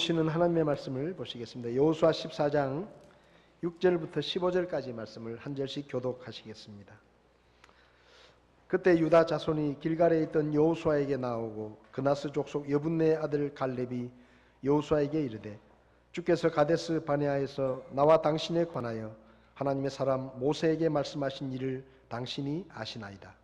주시는 하나님의 말씀을 보시겠습니다. 여호수아 14장 6절부터 15절까지 말씀을 한 절씩 교독하시겠습니다. 그때 유다 자손이 길갈에 있던 여호수아에게 나오고 그나스 족속 여분네 아들 갈렙이 여호수아에게 이르되 주께서 가데스 바네아에서 나와 당신에 관하여 하나님의 사람 모세에게 말씀하신 일을 당신이 아시나이다.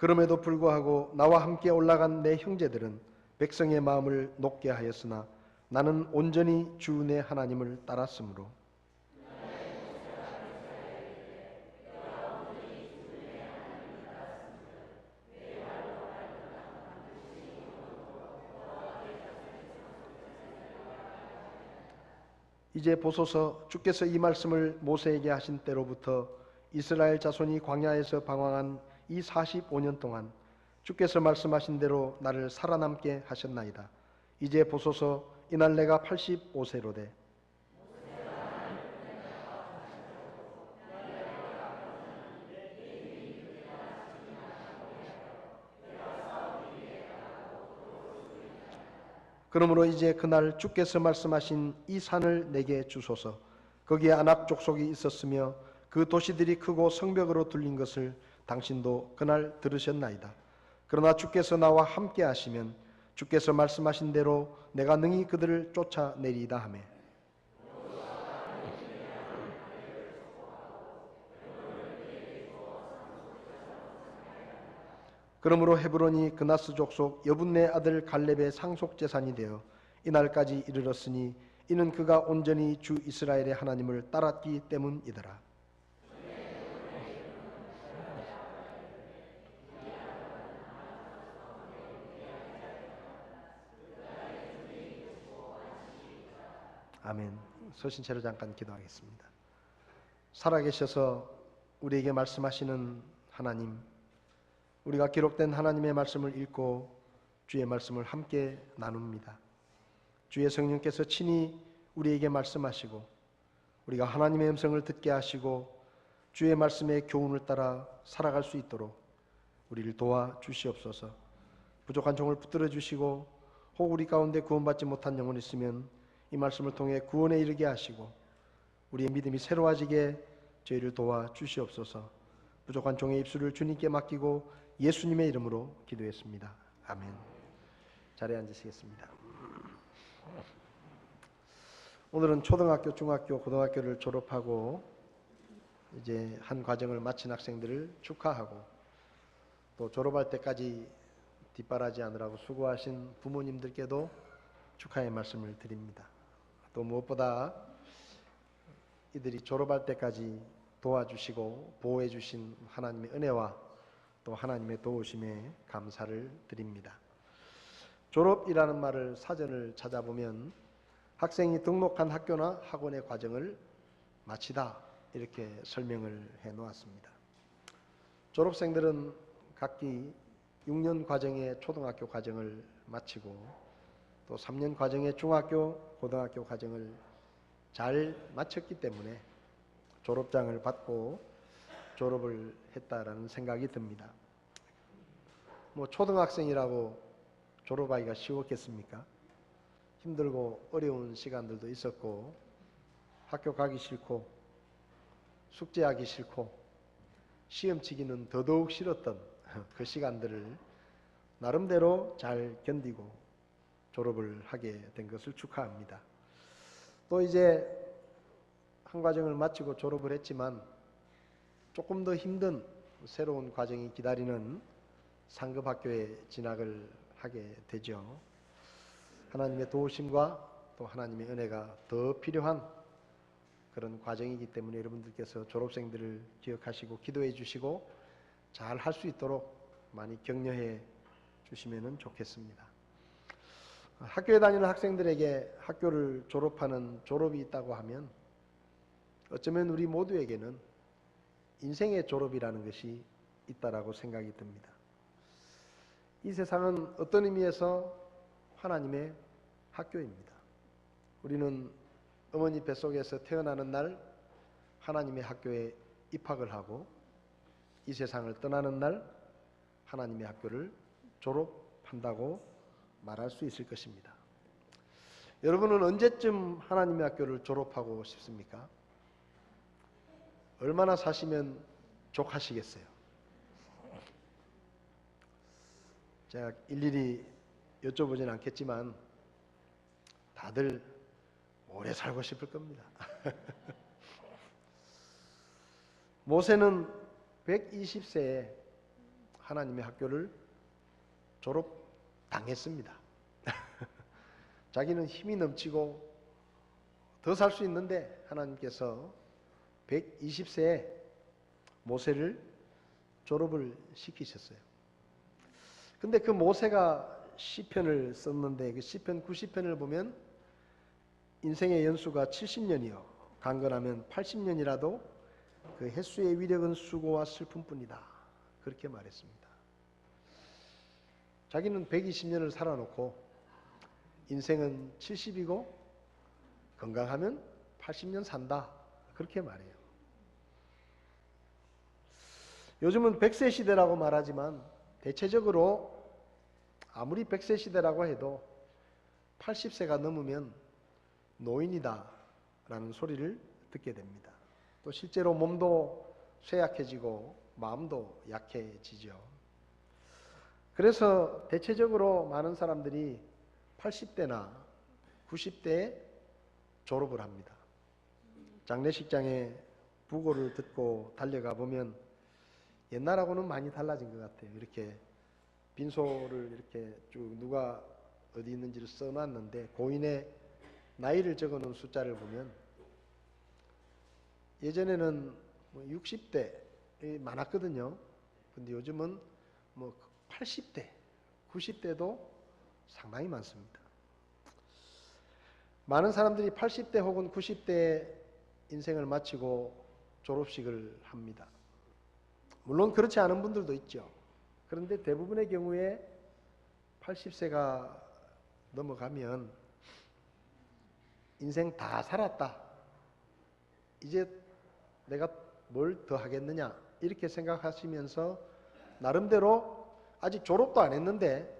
그럼에도 불구하고 나와 함께 올라간 내 형제들은 백성의 마음을 높게 하였으나 나는 온전히 주 내 하나님을 따랐으므로 이제 보소서 주께서 이 말씀을 모세에게 하신 때로부터 이스라엘 자손이 광야에서 방황한 이 45년 동안 주께서 말씀하신 대로 나를 살아남게 하셨나이다. 이제 보소서 이날 내가 85세로되 그러므로 이제 그날 주께서 말씀하신 이 산을 내게 주소서. 거기에 아낙 족속이 있었으며 그 도시들이 크고 성벽으로 둘린 것을 당신도 그날 들으셨나이다. 그러나 주께서 나와 함께 하시면 주께서 말씀하신 대로 내가 능히 그들을 쫓아내리이다 하매 그러므로 헤브론이 그나스 족속 여분네 아들 갈렙의 상속 재산이 되어 이날까지 이르렀으니 이는 그가 온전히 주 이스라엘의 하나님을 따랐기 때문이더라. 아멘. 서신 채로 잠깐 기도하겠습니다. 살아계셔서 우리에게 말씀하시는 하나님, 우리가 기록된 하나님의 말씀을 읽고 주의 말씀을 함께 나눕니다. 주의 성령께서 친히 우리에게 말씀하시고 우리가 하나님의 음성을 듣게 하시고 주의 말씀의 교훈을 따라 살아갈 수 있도록 우리를 도와주시옵소서. 부족한 종을 붙들어 주시고 혹 우리 가운데 구원받지 못한 영혼이 있으면 이 말씀을 통해 구원에 이르게 하시고 우리의 믿음이 새로워지게 저희를 도와주시옵소서. 부족한 종의 입술을 주님께 맡기고 예수님의 이름으로 기도했습니다. 아멘. 자리에 앉으시겠습니다. 오늘은 초등학교, 중학교, 고등학교를 졸업하고 이제 한 과정을 마친 학생들을 축하하고 또 졸업할 때까지 뒷바라지하느라고 수고하신 부모님들께도 축하의 말씀을 드립니다. 또 무엇보다 이들이 졸업할 때까지 도와주시고 보호해 주신 하나님의 은혜와 또 하나님의 도우심에 감사를 드립니다. 졸업이라는 말을 사전을 찾아보면 학생이 등록한 학교나 학원의 과정을 마치다 이렇게 설명을 해 놓았습니다. 졸업생들은 각기 6년 과정의 초등학교 과정을 마치고 또 3년 과정의 중학교, 고등학교 과정을 잘 마쳤기 때문에 졸업장을 받고 졸업을 했다라는 생각이 듭니다. 초등학생이라고 졸업하기가 쉬웠겠습니까? 힘들고 어려운 시간들도 있었고 학교 가기 싫고 숙제하기 싫고 시험 치기는 더더욱 싫었던 그 시간들을 나름대로 잘 견디고 졸업을 하게 된 것을 축하합니다. 또 이제 한 과정을 마치고 졸업을 했지만 조금 더 힘든 새로운 과정이 기다리는 상급학교에 진학을 하게 되죠. 하나님의 도우심과 또 하나님의 은혜가 더 필요한 그런 과정이기 때문에 여러분들께서 졸업생들을 기억하시고 기도해 주시고 잘 할 수 있도록 많이 격려해 주시면 좋겠습니다. 학교에 다니는 학생들에게 학교를 졸업하는 졸업이 있다고 하면 어쩌면 우리 모두에게는 인생의 졸업이라는 것이 있다라고 생각이 듭니다. 이 세상은 어떤 의미에서 하나님의 학교입니다. 우리는 어머니 뱃속에서 태어나는 날 하나님의 학교에 입학을 하고 이 세상을 떠나는 날 하나님의 학교를 졸업한다고 말할 수 있을 것입니다. 여러분은 언제쯤 하나님의 학교를 졸업하고 싶습니까? 얼마나 사시면 족하시겠어요? 제가 일일이 여쭤보진 않겠지만 다들 오래 살고 싶을 겁니다. 모세는 120세에 하나님의 학교를 졸업당했습니다. 자기는 힘이 넘치고 더 살 수 있는데 하나님께서 120세에 모세를 졸업을 시키셨어요. 근데 그 모세가 시편을 썼는데 그 시편 90편을 보면 인생의 연수가 70년이요 강건하면 80년이라도 그 횟수의 위력은 수고와 슬픔뿐이다. 그렇게 말했습니다. 자기는 120년을 살아놓고 인생은 70이고 건강하면 80년 산다. 그렇게 말해요. 요즘은 100세 시대라고 말하지만 대체적으로 아무리 100세 시대라고 해도 80세가 넘으면 노인이다 라는 소리를 듣게 됩니다. 또 실제로 몸도 쇠약해지고 마음도 약해지죠. 그래서 대체적으로 많은 사람들이 80대나 90대에 졸업을 합니다. 장례식장에 부고를 듣고 달려가 보면 옛날하고는 많이 달라진 것 같아요. 이렇게 빈소를 이렇게 쭉 누가 어디 있는지를 써놨는데 고인의 나이를 적어놓은 숫자를 보면 예전에는 60대 많았거든요. 근데 요즘은 80대, 90대도 상당히 많습니다. 많은 사람들이 80대 혹은 90대 인생을 마치고 졸업식을 합니다. 물론 그렇지 않은 분들도 있죠. 그런데 대부분의 경우에 80세가 넘어가면 인생 다 살았다. 이제 내가 뭘 더 하겠느냐 이렇게 생각하시면서 나름대로 아직 졸업도 안 했는데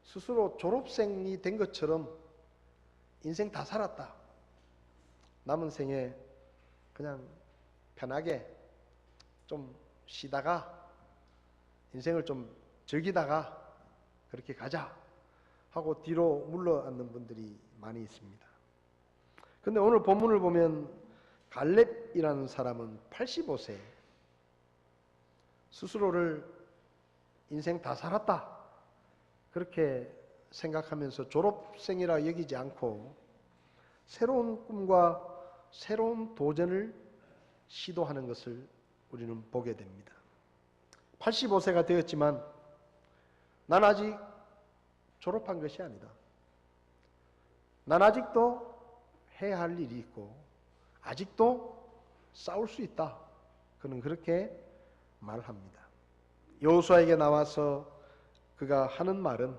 스스로 졸업생이 된 것처럼 인생 다 살았다. 남은 생에 그냥 편하게 좀 쉬다가 인생을 좀 즐기다가 그렇게 가자 하고 뒤로 물러앉는 분들이 많이 있습니다. 근데 오늘 본문을 보면 갈렙이라는 사람은 85세 스스로를 인생 다 살았다 그렇게 생각하면서 졸업생이라 여기지 않고 새로운 꿈과 새로운 도전을 시도하는 것을 우리는 보게 됩니다. 85세가 되었지만 난 아직 졸업한 것이 아니다. 난 아직도 해야 할 일이 있고 아직도 싸울 수 있다. 그는 그렇게 말합니다. 여호수아에게 나와서 그가 하는 말은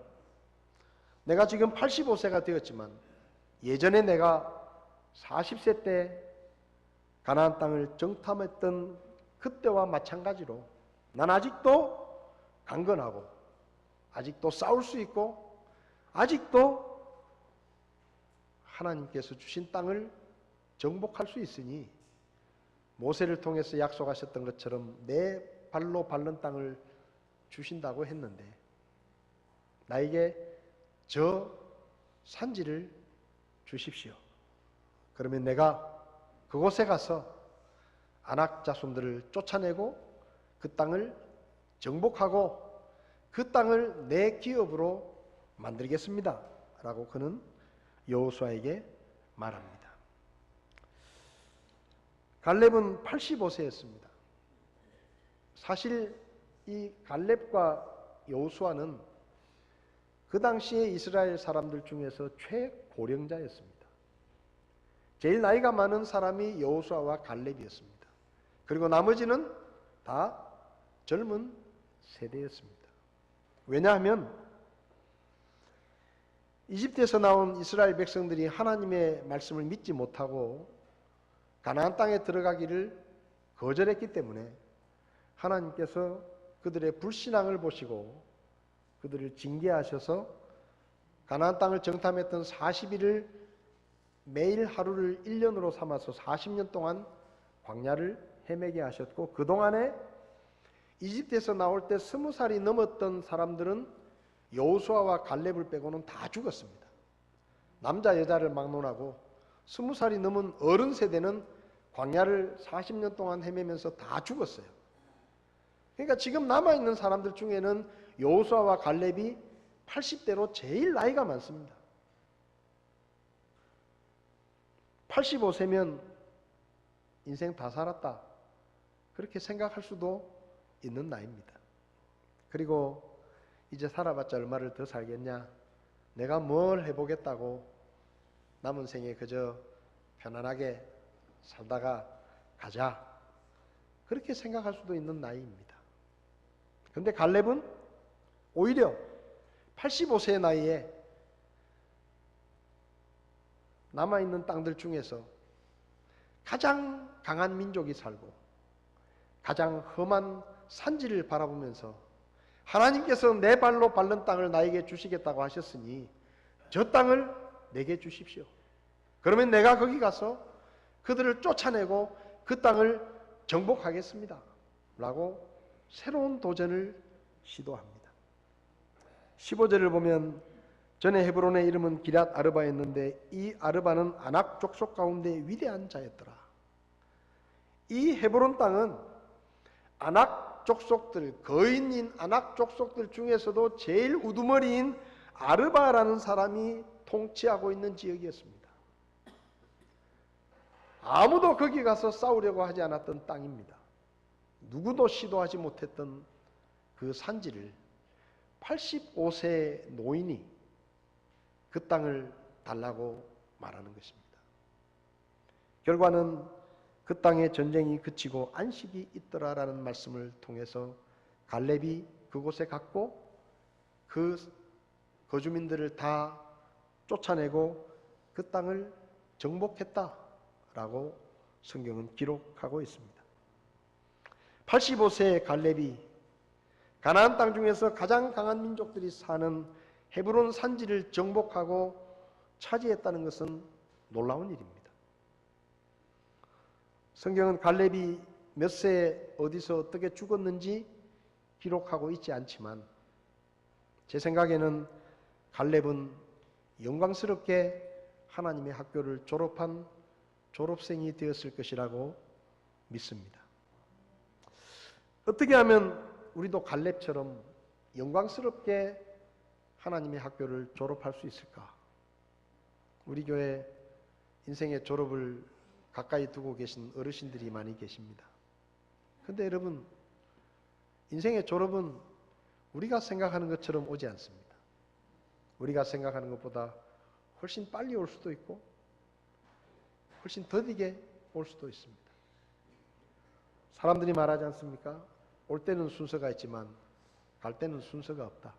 내가 지금 85세가 되었지만 예전에 내가 40세 때 가나안 땅을 정탐했던 그때와 마찬가지로 난 아직도 강건하고 아직도 싸울 수 있고 아직도 하나님께서 주신 땅을 정복할 수 있으니 모세를 통해서 약속하셨던 것처럼 내 발로 밟는 땅을 주신다고 했는데 나에게 저 산지를 주십시오. 그러면 내가 그곳에 가서 아낙 자손들을 쫓아내고 그 땅을 정복하고 그 땅을 내 기업으로 만들겠습니다. 라고 그는 여호수아에게 말합니다. 갈렙은 85세였습니다. 사실 이 갈렙과 여호수아는 그 당시에 이스라엘 사람들 중에서 최고령자였습니다. 제일 나이가 많은 사람이 여호수아와 갈렙이었습니다. 그리고 나머지는 다 젊은 세대였습니다. 왜냐하면 이집트에서 나온 이스라엘 백성들이 하나님의 말씀을 믿지 못하고 가나안 땅에 들어가기를 거절했기 때문에 하나님께서 그들의 불신앙을 보시고 그들을 징계하셔서 가나안 땅을 정탐했던 40일을 매일 하루를 1년으로 삼아서 40년 동안 광야를 헤매게 하셨고, 그동안에 이집트에서 나올 때 20살이 넘었던 사람들은 여호수아와 갈렙을 빼고는 다 죽었습니다. 남자 여자를 막론하고 20살이 넘은 어른 세대는 광야를 40년 동안 헤매면서 다 죽었어요. 그러니까 지금 남아있는 사람들 중에는 여호수아와 갈렙이 80대로 제일 나이가 많습니다. 85세면 인생 다 살았다, 그렇게 생각할 수도 있는 나이입니다. 그리고 이제 살아봤자 얼마를 더 살겠냐, 내가 뭘 해보겠다고 남은 생에 그저 편안하게 살다가 가자, 그렇게 생각할 수도 있는 나이입니다. 그런데 갈렙은 오히려 85세의 나이에 남아있는 땅들 중에서 가장 강한 민족이 살고 가장 험한 산지를 바라보면서 하나님께서 내 발로 밟는 땅을 나에게 주시겠다고 하셨으니 저 땅을 내게 주십시오. 그러면 내가 거기 가서 그들을 쫓아내고 그 땅을 정복하겠습니다 라고 새로운 도전을 시도합니다. 15절을 보면 전에 헤브론의 이름은 기럇 아르바였는데 이 아르바는 아낙 족속 가운데 위대한 자였더라. 이 헤브론 땅은 아낙 족속들, 거인인 아낙 족속들 중에서도 제일 우두머리인 아르바라는 사람이 통치하고 있는 지역이었습니다. 아무도 거기 가서 싸우려고 하지 않았던 땅입니다. 누구도 시도하지 못했던 그 산지를 85세 노인이 그 땅을 달라고 말하는 것입니다. 결과는 그 땅의 전쟁이 그치고 안식이 있더라라는 말씀을 통해서 갈렙이 그곳에 갔고 그 거주민들을 다 쫓아내고 그 땅을 정복했다라고 성경은 기록하고 있습니다. 85세의 갈렙이 가나안 땅 중에서 가장 강한 민족들이 사는 헤브론 산지를 정복하고 차지했다는 것은 놀라운 일입니다. 성경은 갈렙이 몇 세에 어디서 어떻게 죽었는지 기록하고 있지 않지만 제 생각에는 갈렙은 영광스럽게 하나님의 학교를 졸업한 졸업생이 되었을 것이라고 믿습니다. 어떻게 하면 우리도 갈렙처럼 영광스럽게 하나님의 학교를 졸업할 수 있을까? 우리 교회 인생의 졸업을 가까이 두고 계신 어르신들이 많이 계십니다. 그런데 여러분, 인생의 졸업은 우리가 생각하는 것처럼 오지 않습니다. 우리가 생각하는 것보다 훨씬 빨리 올 수도 있고 훨씬 더디게 올 수도 있습니다. 사람들이 말하지 않습니까? 올 때는 순서가 있지만 갈 때는 순서가 없다.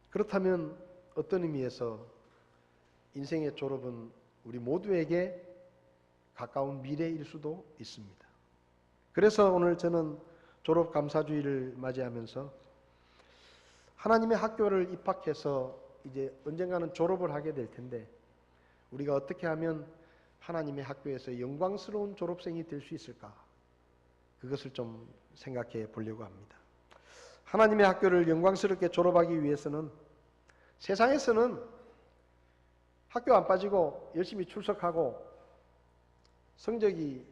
그렇다면 어떤 의미에서 인생의 졸업은 우리 모두에게 가까운 미래일 수도 있습니다. 그래서 오늘 저는 졸업 감사주의를 맞이하면서 하나님의 학교를 입학해서 이제 언젠가는 졸업을 하게 될 텐데 우리가 어떻게 하면 하나님의 학교에서 영광스러운 졸업생이 될 수 있을까? 그것을 좀 생각해 보려고 합니다. 하나님의 학교를 영광스럽게 졸업하기 위해서는 세상에서는 학교 안 빠지고 열심히 출석하고 성적이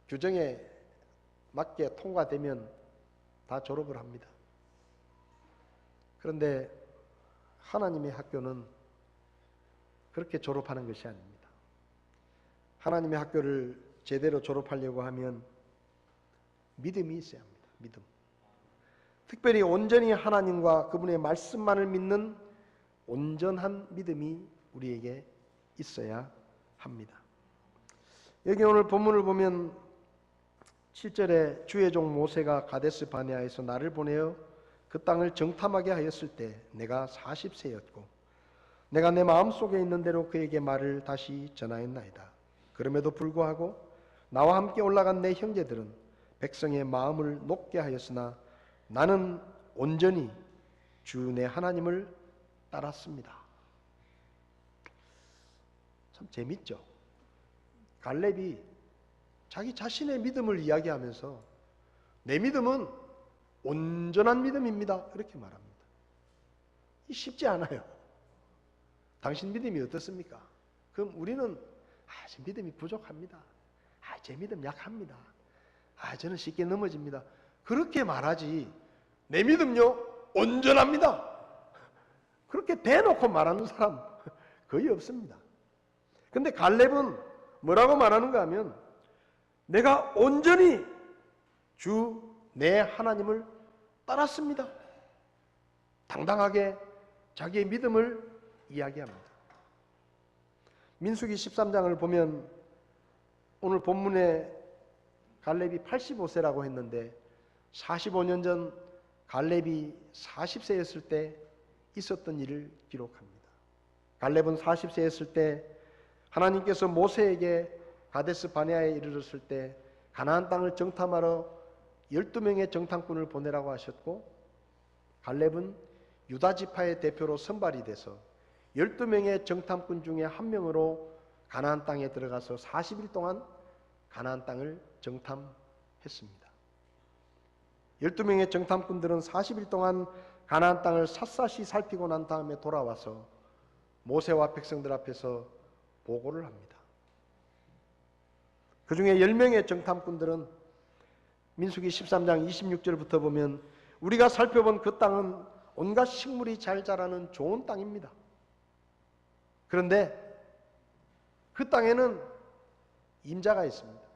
규정에 맞게 통과되면 다 졸업을 합니다. 그런데 하나님의 학교는 그렇게 졸업하는 것이 아닙니다. 하나님의 학교를 제대로 졸업하려고 하면 믿음이 있어야 합니다. 믿음. 특별히 온전히 하나님과 그분의 말씀만을 믿는 온전한 믿음이 우리에게 있어야 합니다. 여기 오늘 본문을 보면 7절에 주의 종 모세가 가데스 바네아에서 나를 보내어 그 땅을 정탐하게 하였을 때 내가 40세였고 내가 내 마음속에 있는 대로 그에게 말을 다시 전하였나이다. 그럼에도 불구하고 나와 함께 올라간 내 형제들은 백성의 마음을 높게 하였으나 나는 온전히 주 내 하나님을 따랐습니다. 참 재밌죠? 갈렙이 자기 자신의 믿음을 이야기하면서 내 믿음은 온전한 믿음입니다. 이렇게 말합니다. 이 쉽지 않아요. 당신 믿음이 어떻습니까? 그럼 우리는 제 믿음이 부족합니다. 제 믿음 약합니다. 저는 쉽게 넘어집니다. 그렇게 말하지 내 믿음요 온전합니다. 그렇게 대놓고 말하는 사람 거의 없습니다. 근데 갈렙은 뭐라고 말하는가 하면 내가 온전히 주 내 하나님을 따랐습니다. 당당하게 자기의 믿음을 이야기합니다. 민수기 13장을 보면 오늘 본문에 갈렙이 85세라고 했는데 45년 전 갈렙이 40세였을 때 있었던 일을 기록합니다. 갈렙은 40세였을 때 하나님께서 모세에게 가데스 바네아에 이르렀을 때 가나안 땅을 정탐하러 12명의 정탐꾼을 보내라고 하셨고 갈렙은 유다 지파의 대표로 선발이 돼서 12명의 정탐꾼 중에 한 명으로 가나안 땅에 들어가서 40일 동안 가나안 땅을 정탐했습니다. 12명의 정탐꾼들은 40일 동안 가나안 땅을 샅샅이 살피고 난 다음에 돌아와서 모세와 백성들 앞에서 보고를 합니다. 그 중에 10명의 정탐꾼들은 민수기 13장 26절부터 보면 우리가 살펴본 그 땅은 온갖 식물이 잘 자라는 좋은 땅입니다. 그런데 그 땅에는 임자가 있습니다.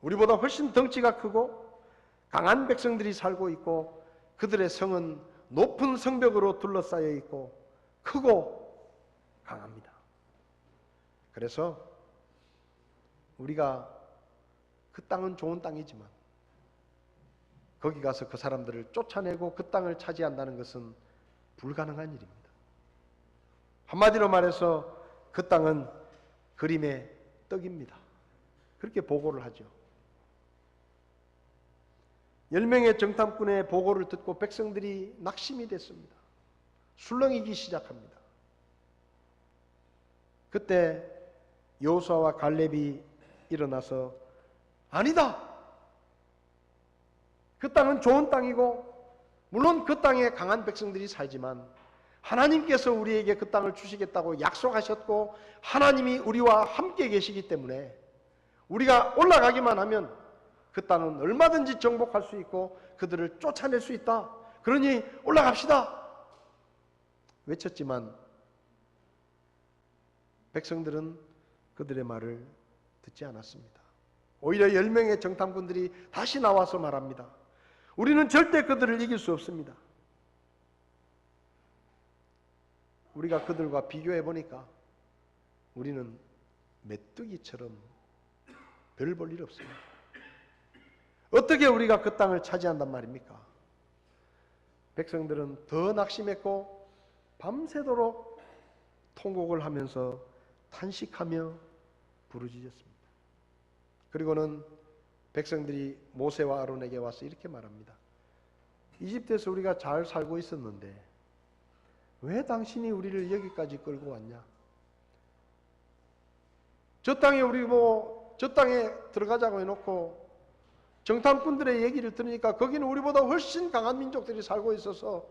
우리보다 훨씬 덩치가 크고 강한 백성들이 살고 있고 그들의 성은 높은 성벽으로 둘러싸여 있고 크고 강합니다. 그래서 우리가 그 땅은 좋은 땅이지만 거기 가서 그 사람들을 쫓아내고 그 땅을 차지한다는 것은 불가능한 일입니다. 한마디로 말해서 그 땅은 그림의 떡입니다. 그렇게 보고를 하죠. 10명의 정탐꾼의 보고를 듣고 백성들이 낙심이 됐습니다. 술렁이기 시작합니다. 그때 여호수아와 갈렙이 일어나서 아니다! 그 땅은 좋은 땅이고 물론 그 땅에 강한 백성들이 살지만 하나님께서 우리에게 그 땅을 주시겠다고 약속하셨고 하나님이 우리와 함께 계시기 때문에 우리가 올라가기만 하면 그 땅은 얼마든지 정복할 수 있고 그들을 쫓아낼 수 있다. 그러니 올라갑시다. 외쳤지만 백성들은 그들의 말을 듣지 않았습니다. 오히려 10명의 정탐꾼들이 다시 나와서 말합니다. 우리는 절대 그들을 이길 수 없습니다. 우리가 그들과 비교해 보니까 우리는 메뚜기처럼 별 볼 일 없습니다. 어떻게 우리가 그 땅을 차지한단 말입니까? 백성들은 더 낙심했고 밤새도록 통곡을 하면서 탄식하며 부르짖었습니다. 그리고는 백성들이 모세와 아론에게 와서 이렇게 말합니다. 이집트에서 우리가 잘 살고 있었는데 왜 당신이 우리를 여기까지 끌고 왔냐? 저 땅에 저 땅에 들어가자고 해놓고 정탐꾼들의 얘기를 들으니까 거기는 우리보다 훨씬 강한 민족들이 살고 있어서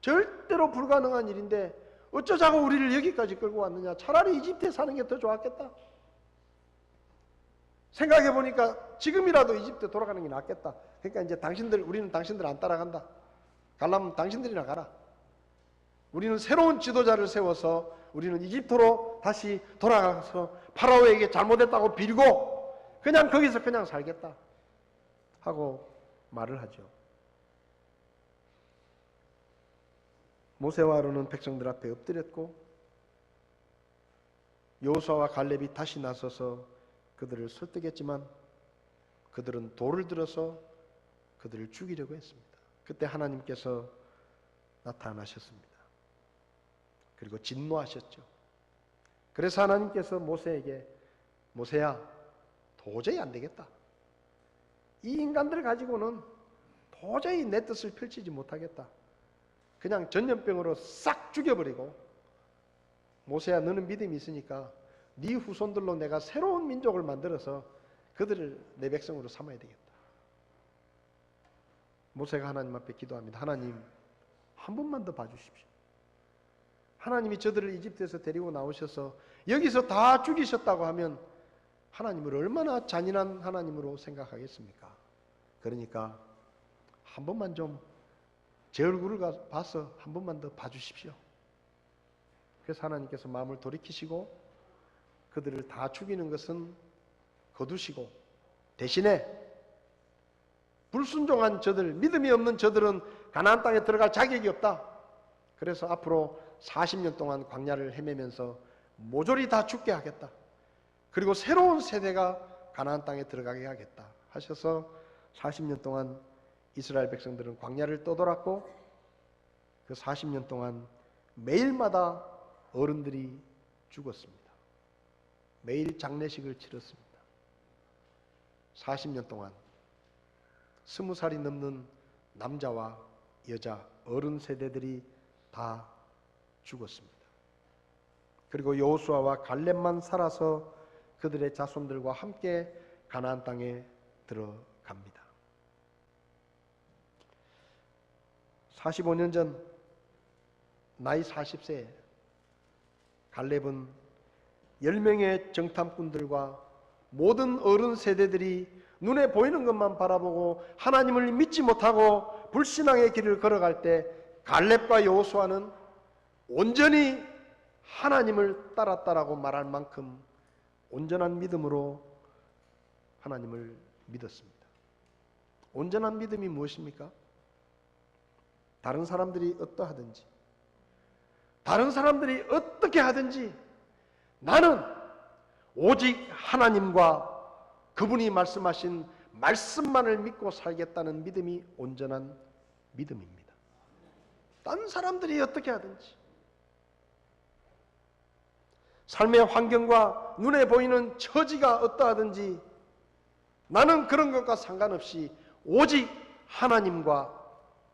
절대로 불가능한 일인데 어쩌자고 우리를 여기까지 끌고 왔느냐? 차라리 이집트에 사는 게 더 좋았겠다. 생각해 보니까 지금이라도 이집트 돌아가는 게 낫겠다. 그러니까 이제 우리는 당신들 안 따라간다. 가려면 당신들이나 가라. 우리는 새로운 지도자를 세워서 우리는 이집트로 다시 돌아가서 파라오에게 잘못했다고 빌고 그냥 거기서 그냥 살겠다 하고 말을 하죠. 모세와 아론은 백성들 앞에 엎드렸고 여호수아와 갈렙이 다시 나서서 그들을 설득했지만 그들은 돌을 들어서 그들을 죽이려고 했습니다. 그때 하나님께서 나타나셨습니다. 그리고 진노하셨죠. 그래서 하나님께서 모세에게 모세야, 도저히 안 되겠다. 이 인간들 가지고는 도저히 내 뜻을 펼치지 못하겠다. 그냥 전염병으로 싹 죽여버리고, 모세야 너는 믿음이 있으니까 네 후손들로 내가 새로운 민족을 만들어서 그들을 내 백성으로 삼아야 되겠다. 모세가 하나님 앞에 기도합니다. 하나님, 한 번만 더 봐주십시오. 하나님이 저들을 이집트에서 데리고 나오셔서 여기서 다 죽이셨다고 하면 하나님을 얼마나 잔인한 하나님으로 생각하겠습니까? 그러니까 한 번만 좀 제 얼굴을 봐서 한 번만 더 봐주십시오. 그래서 하나님께서 마음을 돌이키시고 그들을 다 죽이는 것은 거두시고, 대신에 불순종한 저들, 믿음이 없는 저들은 가나안 땅에 들어갈 자격이 없다. 그래서 앞으로 40년 동안 광야를 헤매면서 모조리 다 죽게 하겠다. 그리고 새로운 세대가 가나안 땅에 들어가게 하겠다 하셔서 40년 동안 이스라엘 백성들은 광야를 떠돌았고, 그 40년 동안 매일마다 어른들이 죽었습니다. 매일 장례식을 치렀습니다. 40년 동안 20살이 넘는 남자와 여자, 어른 세대들이 다 죽었습니다. 그리고 여호수아와 갈렙만 살아서 그들의 자손들과 함께 가나안 땅에 들어갑니다. 45년 전 나이 40세에 갈렙은 10명의 정탐꾼들과 모든 어른 세대들이 눈에 보이는 것만 바라보고 하나님을 믿지 못하고 불신앙의 길을 걸어갈 때, 갈렙과 여호수아는 온전히 하나님을 따랐다라고 말할 만큼 온전한 믿음으로 하나님을 믿었습니다. 온전한 믿음이 무엇입니까? 다른 사람들이 어떠하든지, 다른 사람들이 어떻게 하든지 나는 오직 하나님과 그분이 말씀하신 말씀만을 믿고 살겠다는 믿음이 온전한 믿음입니다. 다른 사람들이 어떻게 하든지, 삶의 환경과 눈에 보이는 처지가 어떠하든지 나는 그런 것과 상관없이 오직 하나님과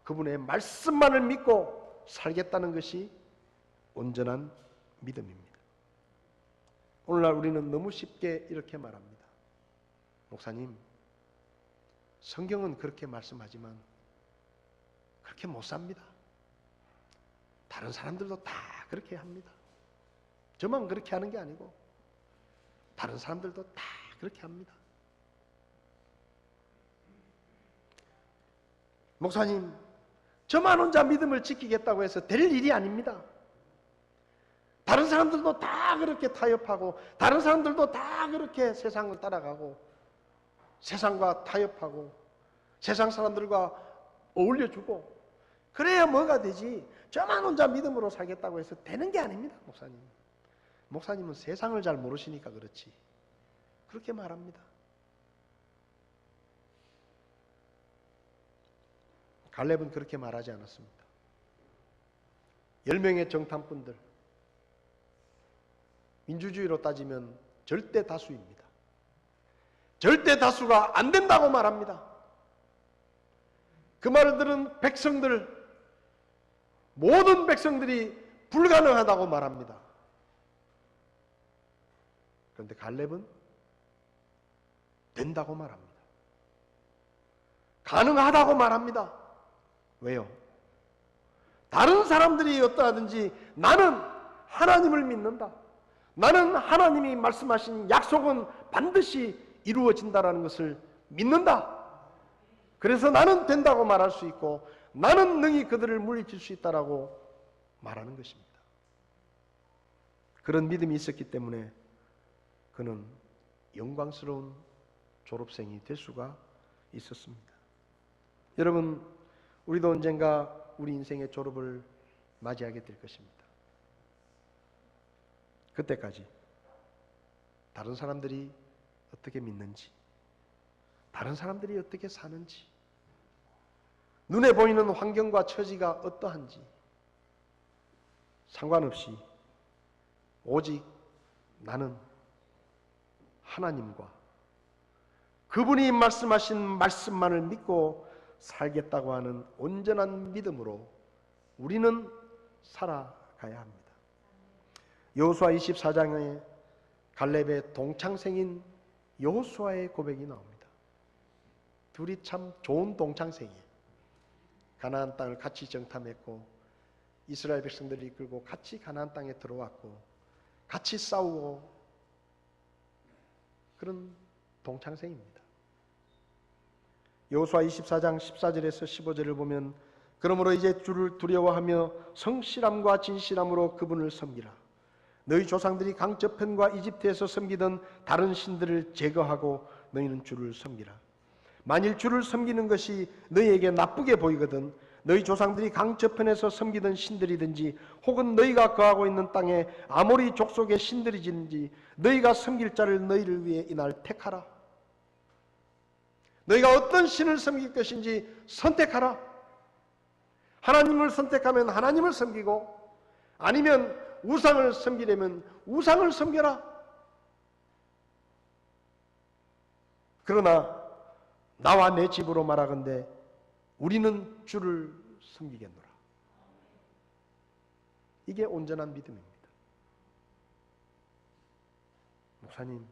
그분의 말씀만을 믿고 살겠다는 것이 온전한 믿음입니다. 오늘날 우리는 너무 쉽게 이렇게 말합니다. 목사님, 성경은 그렇게 말씀하지만 그렇게 못 삽니다. 다른 사람들도 다 그렇게 합니다. 저만 그렇게 하는 게 아니고 다른 사람들도 다 그렇게 합니다. 목사님, 저만 혼자 믿음을 지키겠다고 해서 될 일이 아닙니다. 다른 사람들도 다 그렇게 타협하고, 다른 사람들도 다 그렇게 세상을 따라가고, 세상과 타협하고, 세상 사람들과 어울려주고, 그래야 뭐가 되지. 저만 혼자 믿음으로 살겠다고 해서 되는 게 아닙니다, 목사님. 목사님은 세상을 잘 모르시니까 그렇지. 그렇게 말합니다. 갈렙은 그렇게 말하지 않았습니다. 10명의 정탐꾼들, 민주주의로 따지면 절대 다수입니다. 절대 다수가 안 된다고 말합니다. 그 말을 들은 백성들, 모든 백성들이 불가능하다고 말합니다. 그런데 갈렙은 된다고 말합니다. 가능하다고 말합니다. 왜요? 다른 사람들이 어떠하든지 나는 하나님을 믿는다. 나는 하나님이 말씀하신 약속은 반드시 이루어진다라는 것을 믿는다. 그래서 나는 된다고 말할 수 있고 나는 능히 그들을 물리칠 수 있다라고 말하는 것입니다. 그런 믿음이 있었기 때문에 그는 영광스러운 졸업생이 될 수가 있었습니다. 여러분, 우리도 언젠가 우리 인생의 졸업을 맞이하게 될 것입니다. 그때까지 다른 사람들이 어떻게 믿는지, 다른 사람들이 어떻게 사는지, 눈에 보이는 환경과 처지가 어떠한지 상관없이 오직 나는 하나님과 그분이 말씀하신 말씀만을 믿고 살겠다고 하는 온전한 믿음으로 우리는 살아가야 합니다. 여호수아 24장에 갈렙의 동창생인 여호수아의 고백이 나옵니다. 둘이 참 좋은 동창생이에요. 가나안 땅을 같이 정탐했고 이스라엘 백성들을 이끌고 같이 가나안 땅에 들어왔고 같이 싸우고 그런 동창생입니다. 여호수아 24장 14절에서 15절을 보면 그러므로 이제 주를 두려워하며 성실함과 진실함으로 그분을 섬기라. 너희 조상들이 강 저편과 이집트에서 섬기던 다른 신들을 제거하고 너희는 주를 섬기라. 만일 주를 섬기는 것이 너희에게 나쁘게 보이거든 너희 조상들이 강 저편에서 섬기던 신들이든지 혹은 너희가 거하고 있는 땅에 아모리 족속의 신들이든지 너희가 섬길 자를 너희를 위해 이날 택하라. 너희가 어떤 신을 섬길 것인지 선택하라. 하나님을 선택하면 하나님을 섬기고 아니면 우상을 섬기려면 우상을 섬겨라. 그러나 나와 내 집으로 말하건대 우리는 주를 섬기겠노라. 이게 온전한 믿음입니다. 목사님,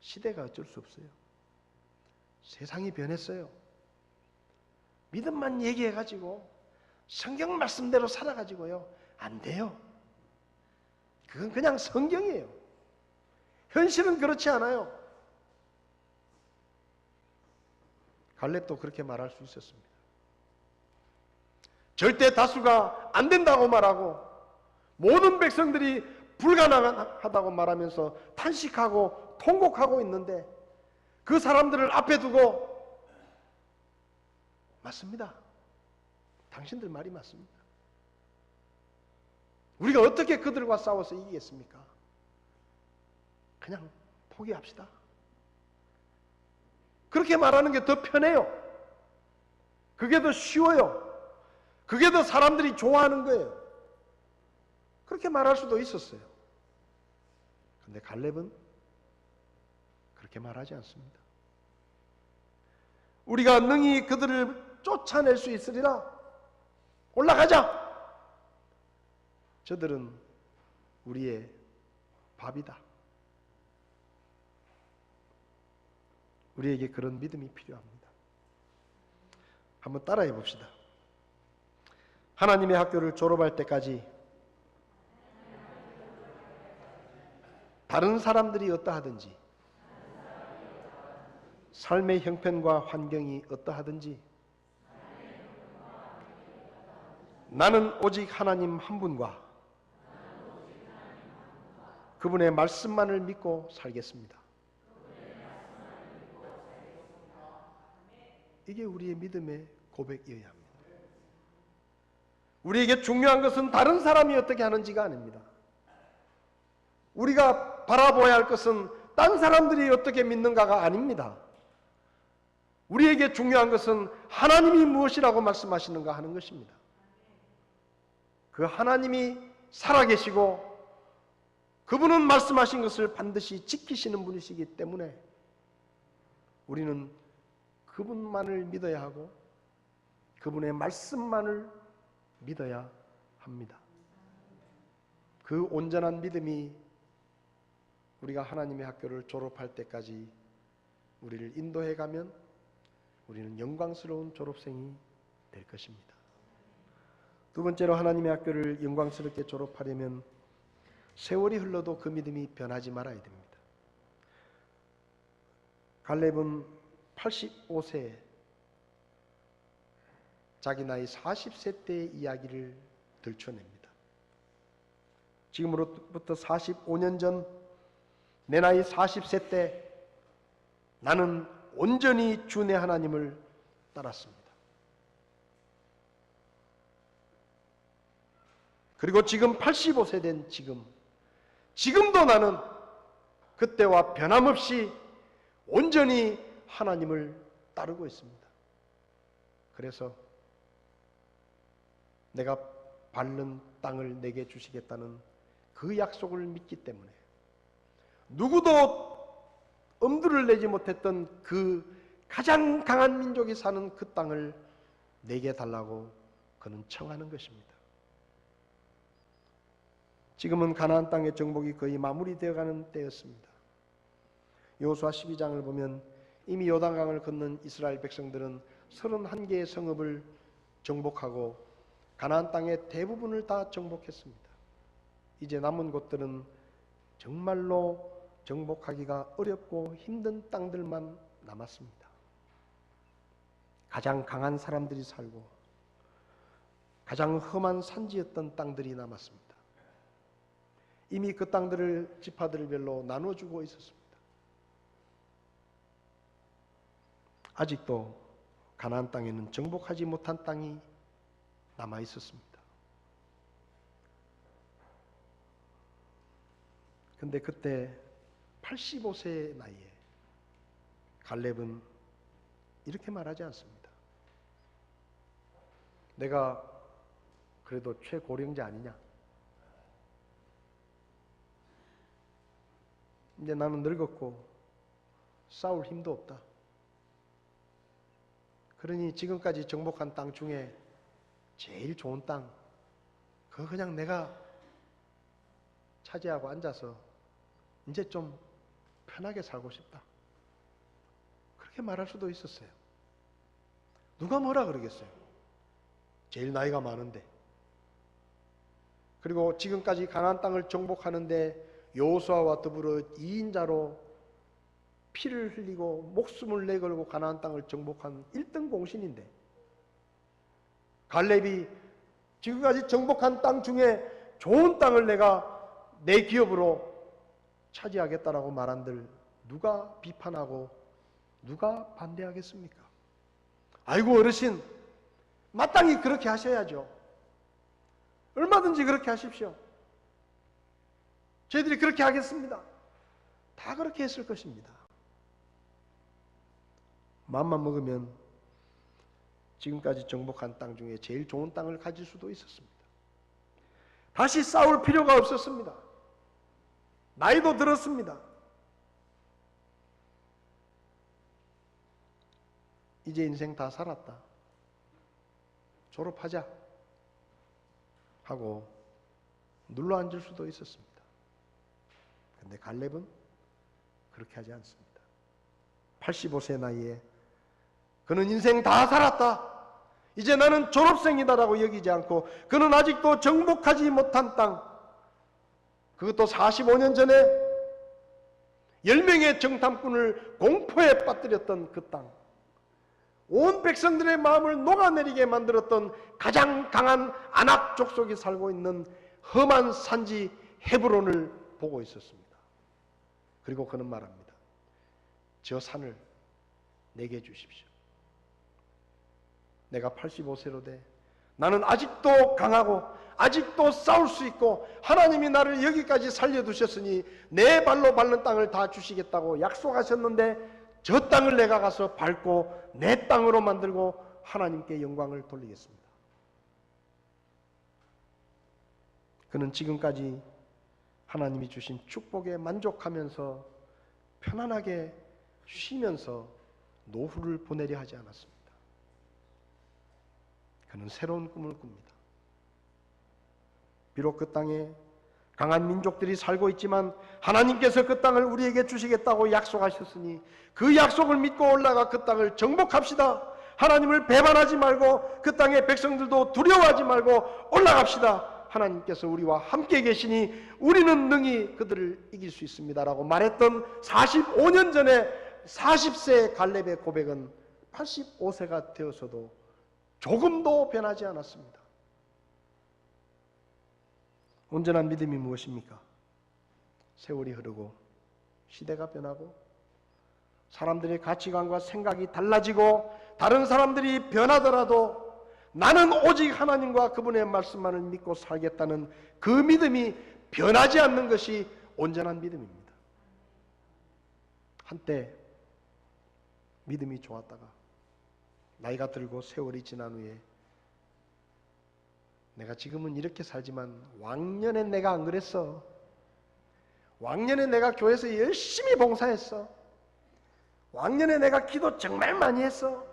시대가 어쩔 수 없어요. 세상이 변했어요. 믿음만 얘기해가지고 성경 말씀대로 살아가지고요 안 돼요. 그건 그냥 성경이에요. 현실은 그렇지 않아요. 갈렙도 그렇게 말할 수 있었습니다. 절대 다수가 안 된다고 말하고 모든 백성들이 불가능하다고 말하면서 탄식하고 통곡하고 있는데 그 사람들을 앞에 두고 맞습니다. 당신들 말이 맞습니다. 우리가 어떻게 그들과 싸워서 이기겠습니까? 그냥 포기합시다. 그렇게 말하는 게 더 편해요. 그게 더 쉬워요. 그게 더 사람들이 좋아하는 거예요. 그렇게 말할 수도 있었어요. 그런데 갈렙은 그렇게 말하지 않습니다. 우리가 능히 그들을 쫓아낼 수 있으리라. 올라가자. 저들은 우리의 밥이다. 우리에게 그런 믿음이 필요합니다. 한번 따라해 봅시다. 하나님의 학교를 졸업할 때까지 다른 사람들이 어떠하든지 삶의 형편과 환경이 어떠하든지 나는 오직 하나님 한 분과 그분의 말씀만을 믿고 살겠습니다. 이게 우리의 믿음의 고백이어야 합니다. 우리에게 중요한 것은 다른 사람이 어떻게 하는지가 아닙니다. 우리가 바라봐야 할 것은 딴 사람들이 어떻게 믿는가가 아닙니다. 우리에게 중요한 것은 하나님이 무엇이라고 말씀하시는가 하는 것입니다. 그 하나님이 살아계시고 그분은 말씀하신 것을 반드시 지키시는 분이시기 때문에 우리는 그분만을 믿어야 하고 그분의 말씀만을 믿어야 합니다. 그 온전한 믿음이 우리가 하나님의 학교를 졸업할 때까지 우리를 인도해 가면 우리는 영광스러운 졸업생이 될 것입니다. 두 번째로 하나님의 학교를 영광스럽게 졸업하려면 세월이 흘러도 그 믿음이 변하지 말아야 됩니다. 갈렙은 85세, 자기 나이 40세 때의 이야기를 들춰냅니다. 지금으로부터 45년 전 내 나이 40세 때 나는 온전히 주 내 하나님을 따랐습니다. 그리고 지금 85세 된 지금도 나는 그때와 변함없이 온전히 하나님을 따르고 있습니다. 그래서 내가 밟는 땅을 내게 주시겠다는 그 약속을 믿기 때문에 누구도 엄두를 내지 못했던 그 가장 강한 민족이 사는 그 땅을 내게 달라고 그는 청하는 것입니다. 지금은 가나안 땅의 정복이 거의 마무리되어가는 때였습니다. 여호수아 12장을 보면 이미 요단강을 건넌 이스라엘 백성들은 31개의 성읍을 정복하고 가나안 땅의 대부분을 다 정복했습니다. 이제 남은 곳들은 정말로 정복하기가 어렵고 힘든 땅들만 남았습니다. 가장 강한 사람들이 살고 가장 험한 산지였던 땅들이 남았습니다. 이미 그 땅들을 지파들별로 나눠주고 있었습니다. 아직도 가나안 땅에는 정복하지 못한 땅이 남아 있었습니다. 근데 그때 85세의 나이에 갈렙은 이렇게 말하지 않습니다. 내가 그래도 최고령자 아니냐? 이제 나는 늙었고 싸울 힘도 없다. 그러니 지금까지 정복한 땅 중에 제일 좋은 땅, 그거 그냥 내가 차지하고 앉아서 이제 좀 편하게 살고 싶다. 그렇게 말할 수도 있었어요. 누가 뭐라 그러겠어요? 제일 나이가 많은데. 그리고 지금까지 가나안 땅을 정복하는데 여호수아와 더불어 2인자로 피를 흘리고 목숨을 내걸고 가나안 땅을 정복한 1등 공신인데, 갈렙이 지금까지 정복한 땅 중에 좋은 땅을 내가 내 기업으로 차지하겠다라고 말한들 누가 비판하고 누가 반대하겠습니까? 아이고 어르신, 마땅히 그렇게 하셔야죠. 얼마든지 그렇게 하십시오. 저희들이 그렇게 하겠습니다. 다 그렇게 했을 것입니다. 마음만 먹으면 지금까지 정복한 땅 중에 제일 좋은 땅을 가질 수도 있었습니다. 다시 싸울 필요가 없었습니다. 나이도 들었습니다. 이제 인생 다 살았다. 졸업하자 하고 눌러앉을 수도 있었습니다. 그런데 갈렙은 그렇게 하지 않습니다. 85세 나이에 그는 인생 다 살았다, 이제 나는 졸업생이다라고 여기지 않고 그는 아직도 정복하지 못한 땅, 그것도 45년 전에 10명의 정탐꾼을 공포에 빠뜨렸던 그 땅, 온 백성들의 마음을 녹아내리게 만들었던 가장 강한 아낙 족속이 살고 있는 험한 산지 헤브론을 보고 있었습니다. 그리고 그는 말합니다. 저 산을 내게 주십시오. 내가 85세로 돼 나는 아직도 강하고 아직도 싸울 수 있고 하나님이 나를 여기까지 살려두셨으니 내 발로 밟는 땅을 다 주시겠다고 약속하셨는데 저 땅을 내가 가서 밟고 내 땅으로 만들고 하나님께 영광을 돌리겠습니다. 그는 지금까지 하나님이 주신 축복에 만족하면서 편안하게 쉬면서 노후를 보내려 하지 않았습니다. 그는 새로운 꿈을 꿉니다. 비록 그 땅에 강한 민족들이 살고 있지만 하나님께서 그 땅을 우리에게 주시겠다고 약속하셨으니 그 약속을 믿고 올라가 그 땅을 정복합시다. 하나님을 배반하지 말고 그 땅의 백성들도 두려워하지 말고 올라갑시다. 하나님께서 우리와 함께 계시니 우리는 능히 그들을 이길 수 있습니다라고 말했던 45년 전에 40세 갈렙의 고백은 85세가 되어서도 조금도 변하지 않았습니다. 온전한 믿음이 무엇입니까? 세월이 흐르고 시대가 변하고 사람들의 가치관과 생각이 달라지고 다른 사람들이 변하더라도 나는 오직 하나님과 그분의 말씀만을 믿고 살겠다는 그 믿음이 변하지 않는 것이 온전한 믿음입니다. 한때 믿음이 좋았다가 나이가 들고 세월이 지난 후에 내가 지금은 이렇게 살지만 왕년에 내가 안 그랬어. 왕년에 내가 교회에서 열심히 봉사했어. 왕년에 내가 기도 정말 많이 했어.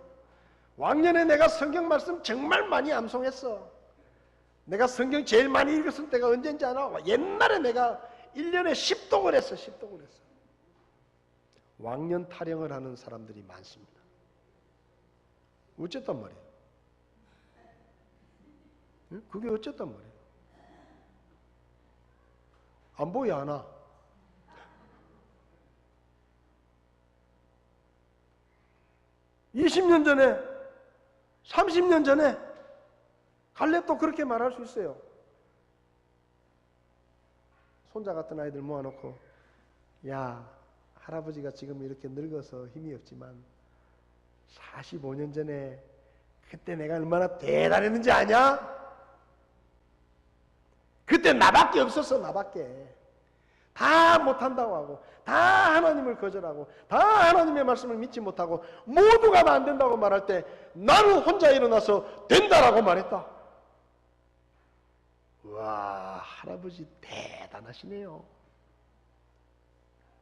왕년에 내가 성경 말씀 정말 많이 암송했어. 내가 성경 제일 많이 읽었을 때가 언제인지 아나? 옛날에 내가 1년에 10독을 했어. 10독을 했어. 왕년 타령을 하는 사람들이 많습니다. 어쨌단 말이에요? 그게 어쨌단 말이에요? 안 보여 안 와? (20년) 전에 30년 전에 갈렙도 그렇게 말할 수 있어요. 손자 같은 아이들 모아놓고 야 할아버지가 지금 이렇게 늙어서 힘이 없지만 45년 전에 그때 내가 얼마나 대단했는지 아냐? 그때 나밖에 없었어. 나밖에. 다 못한다고 하고 다 하나님을 거절하고 다 하나님의 말씀을 믿지 못하고 모두가 안 된다고 말할 때 나는 혼자 일어나서 된다라고 말했다. 와, 할아버지 대단하시네요.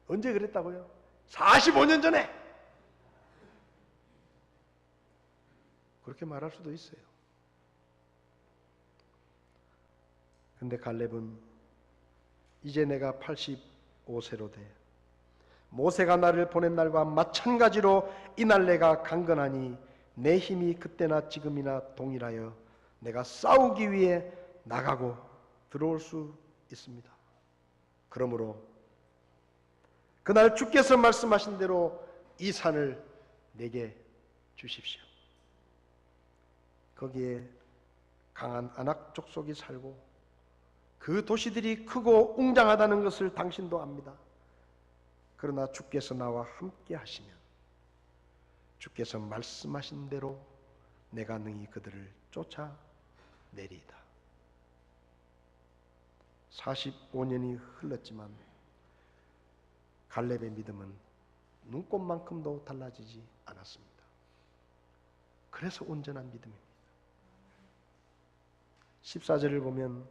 언제 그랬다고요? 45년 전에. 그렇게 말할 수도 있어요. 근데 갈렙은 이제 내가 85세로 돼 모세가 나를 보낸 날과 마찬가지로 이날 내가 강건하니 내 힘이 그때나 지금이나 동일하여 내가 싸우기 위해 나가고 들어올 수 있습니다. 그러므로 그날 주께서 말씀하신 대로 이 산을 내게 주십시오. 거기에 강한 아낙 족속이 살고 그 도시들이 크고 웅장하다는 것을 당신도 압니다. 그러나 주께서 나와 함께 하시면 주께서 말씀하신 대로 내가 능히 그들을 쫓아내리이다. 45년이 흘렀지만 갈렙의 믿음은 눈꽃만큼도 달라지지 않았습니다. 그래서 온전한 믿음입니다. 14절을 보면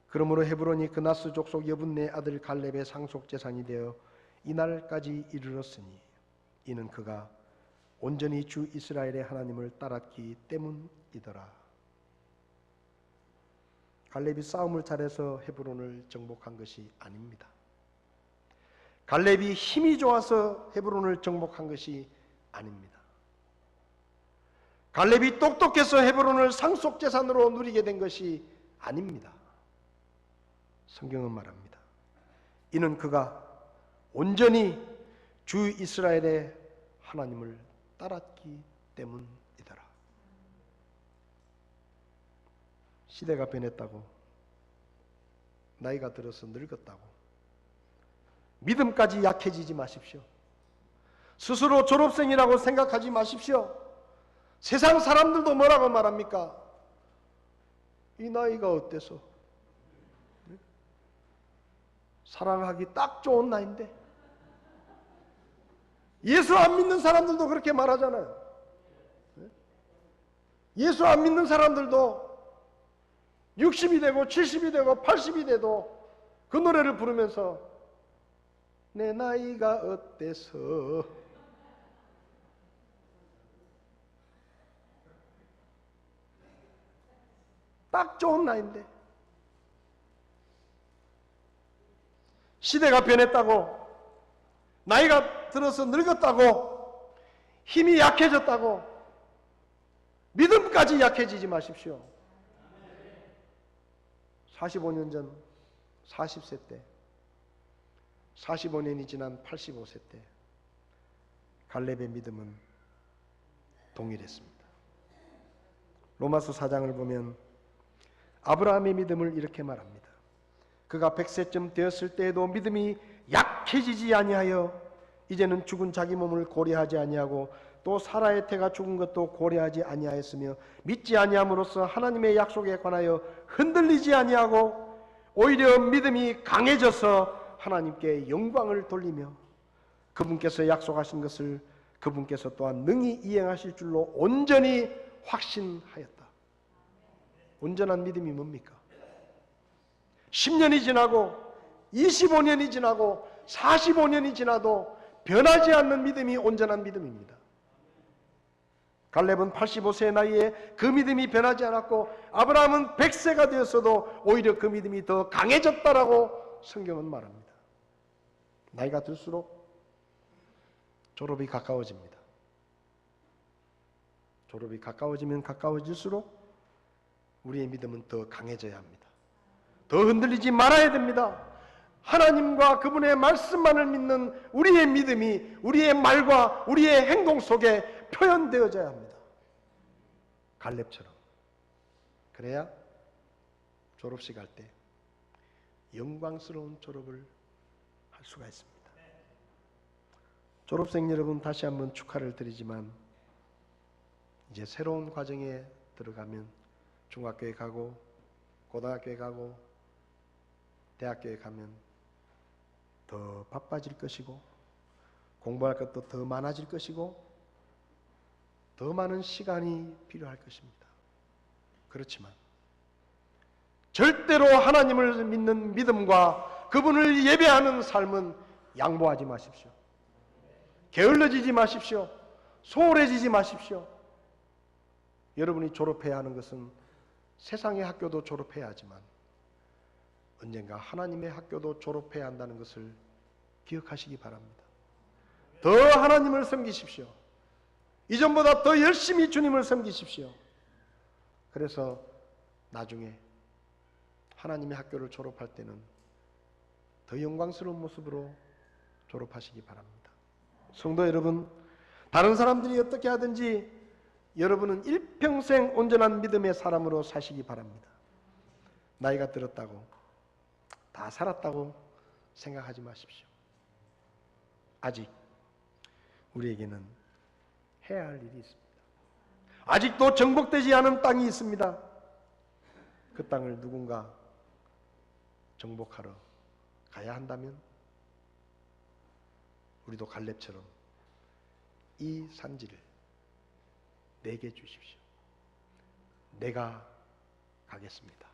그러므로 헤브론이 그나스 족속 여분네 아들 갈렙의 상속재산이 되어 이날까지 이르렀으니 이는 그가 온전히 주 이스라엘의 하나님을 따랐기 때문이더라. 갈렙이 싸움을 잘해서 헤브론을 정복한 것이 아닙니다. 갈렙이 힘이 좋아서 헤브론을 정복한 것이 아닙니다. 갈렙이 똑똑해서 헤브론을 상속재산으로 누리게 된 것이 아닙니다. 성경은 말합니다. 이는 그가 온전히 주 이스라엘의 하나님을 따랐기 때문이더라. 시대가 변했다고, 나이가 들어서 늙었다고 믿음까지 약해지지 마십시오. 스스로 졸업생이라고 생각하지 마십시오. 세상 사람들도 뭐라고 말합니까? 이 나이가 어때서? 사랑하기 딱 좋은 나이인데. 예수 안 믿는 사람들도 그렇게 말하잖아요. 예수 안 믿는 사람들도 60이 되고 70이 되고 80이 돼도 그 노래를 부르면서 내 나이가 어때서 딱 좋은 나이인데. 시대가 변했다고, 나이가 들어서 늙었다고, 힘이 약해졌다고 믿음까지 약해지지 마십시오. 45년 전 40세 때, 45년이 지난 85세 때 갈렙의 믿음은 동일했습니다. 로마서 4장을 보면 아브라함의 믿음을 이렇게 말합니다. 그가 100세쯤 되었을 때에도 믿음이 약해지지 아니하여 이제는 죽은 자기 몸을 고려하지 아니하고 또 사라의 태가 죽은 것도 고려하지 아니하였으며 믿지 아니함으로써 하나님의 약속에 관하여 흔들리지 아니하고 오히려 믿음이 강해져서 하나님께 영광을 돌리며 그분께서 약속하신 것을 그분께서 또한 능히 이행하실 줄로 온전히 확신하였다. 온전한 믿음이 뭡니까? 10년이 지나고 25년이 지나고 45년이 지나도 변하지 않는 믿음이 온전한 믿음입니다. 갈렙은 85세의 나이에 그 믿음이 변하지 않았고 아브라함은 100세가 되었어도 오히려 그 믿음이 더 강해졌다라고 성경은 말합니다. 나이가 들수록 졸업이 가까워집니다. 졸업이 가까워지면 가까워질수록 우리의 믿음은 더 강해져야 합니다. 더 흔들리지 말아야 됩니다. 하나님과 그분의 말씀만을 믿는 우리의 믿음이 우리의 말과 우리의 행동 속에 표현되어져야 합니다. 갈렙처럼. 그래야 졸업식 할 때 영광스러운 졸업을 할 수가 있습니다. 졸업생 여러분 다시 한번 축하를 드리지만 이제 새로운 과정에 들어가면 중학교에 가고 고등학교에 가고 대학교에 가면 더 바빠질 것이고 공부할 것도 더 많아질 것이고 더 많은 시간이 필요할 것입니다. 그렇지만 절대로 하나님을 믿는 믿음과 그분을 예배하는 삶은 양보하지 마십시오. 게을러지지 마십시오. 소홀해지지 마십시오. 여러분이 졸업해야 하는 것은 세상의 학교도 졸업해야 하지만 언젠가 하나님의 학교도 졸업해야 한다는 것을 기억하시기 바랍니다. 더 하나님을 섬기십시오. 이전보다 더 열심히 주님을 섬기십시오. 그래서 나중에 하나님의 학교를 졸업할 때는 더 영광스러운 모습으로 졸업하시기 바랍니다. 성도 여러분, 다른 사람들이 어떻게 하든지 여러분은 일평생 온전한 믿음의 사람으로 사시기 바랍니다. 나이가 들었다고 다 살았다고 생각하지 마십시오. 아직 우리에게는 해야 할 일이 있습니다. 아직도 정복되지 않은 땅이 있습니다. 그 땅을 누군가 정복하러 가야 한다면 우리도 갈렙처럼 이 산지를 내게 주십시오. 내가 가겠습니다.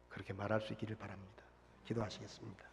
그렇게 말할 수 있기를 바랍니다. 기도하시겠습니다.